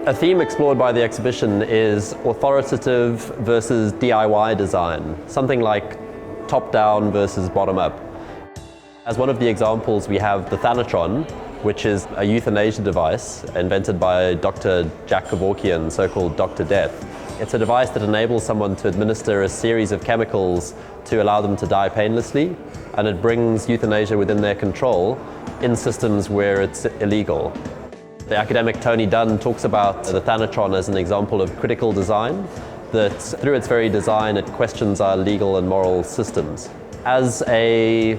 A theme explored by the exhibition is authoritative versus DIY design, something like top-down versus bottom-up. As one of the examples, we have the Thanatron, which is a euthanasia device invented by Dr. Jack Kevorkian, so-called Dr. Death. It's a device that enables someone to administer a series of chemicals to allow them to die painlessly, and it brings euthanasia within their control in systems where it's illegal. The academic Tony Dunn talks about the Thanatron as an example of critical design, that through its very design it questions our legal and moral systems. As a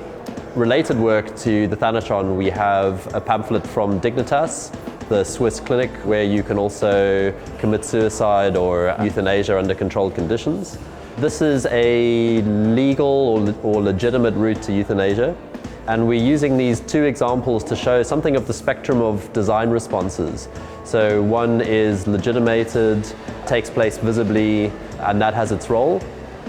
related work to the Thanatron, we have a pamphlet from Dignitas, the Swiss clinic where you can also commit suicide or euthanasia under controlled conditions. This is a legal or legitimate route to euthanasia, and we're using these two examples to show something of the spectrum of design responses. So one is legitimated, takes place visibly, and that has its role.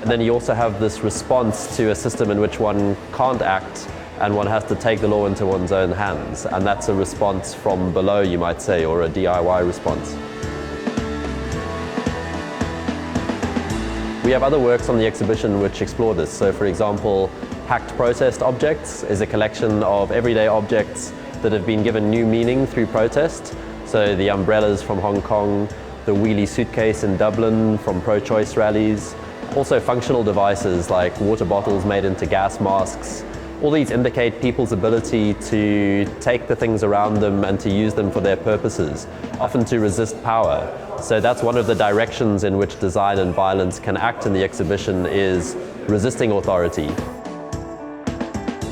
And then you also have this response to a system in which one can't act and one has to take the law into one's own hands. And that's a response from below, you might say, or a DIY response. We have other works on the exhibition which explore this. So for example, Hacked Protest Objects is a collection of everyday objects that have been given new meaning through protest. So the umbrellas from Hong Kong, the wheelie suitcase in Dublin from pro-choice rallies, also functional devices like water bottles made into gas masks. All these indicate people's ability to take the things around them and to use them for their purposes, often to resist power. So that's one of the directions in which design and violence can act in the exhibition, is resisting authority.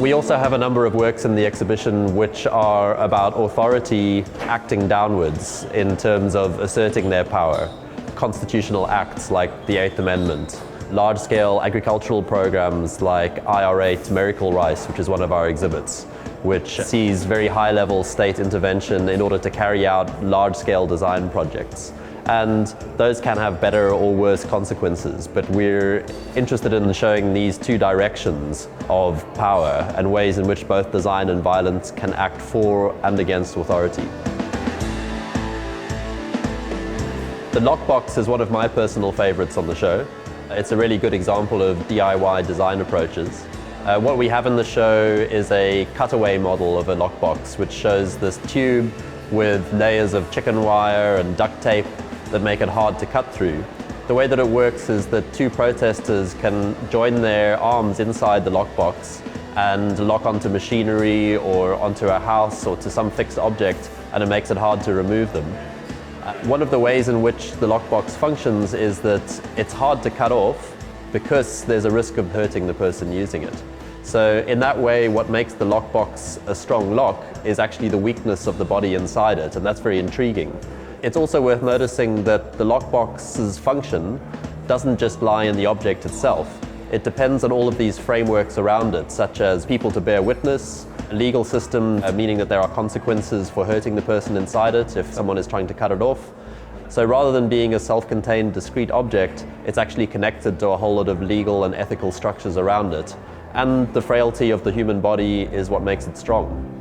We also have a number of works in the exhibition which are about authority acting downwards in terms of asserting their power. Constitutional acts like the Eighth Amendment, large-scale agricultural programs like IR8 Miracle Rice, which is one of our exhibits, which sees very high-level state intervention in order to carry out large-scale design projects. And those can have better or worse consequences, but we're interested in showing these two directions of power and ways in which both design and violence can act for and against authority. The lockbox is one of my personal favorites on the show. It's a really good example of DIY design approaches. What we have in the show is a cutaway model of a lockbox, which shows this tube with layers of chicken wire and duct tape that make it hard to cut through. The way that it works is that two protesters can join their arms inside the lockbox and lock onto machinery or onto a house or to some fixed object, and it makes it hard to remove them. One of the ways in which the lockbox functions is that it's hard to cut off because there's a risk of hurting the person using it. So in that way, what makes the lockbox a strong lock is actually the weakness of the body inside it, and that's very intriguing. It's also worth noticing that the lockbox's function doesn't just lie in the object itself. It depends on all of these frameworks around it, such as people to bear witness, a legal system, meaning that there are consequences for hurting the person inside it if someone is trying to cut it off. So rather than being a self-contained, discrete object, it's actually connected to a whole lot of legal and ethical structures around it. And the frailty of the human body is what makes it strong.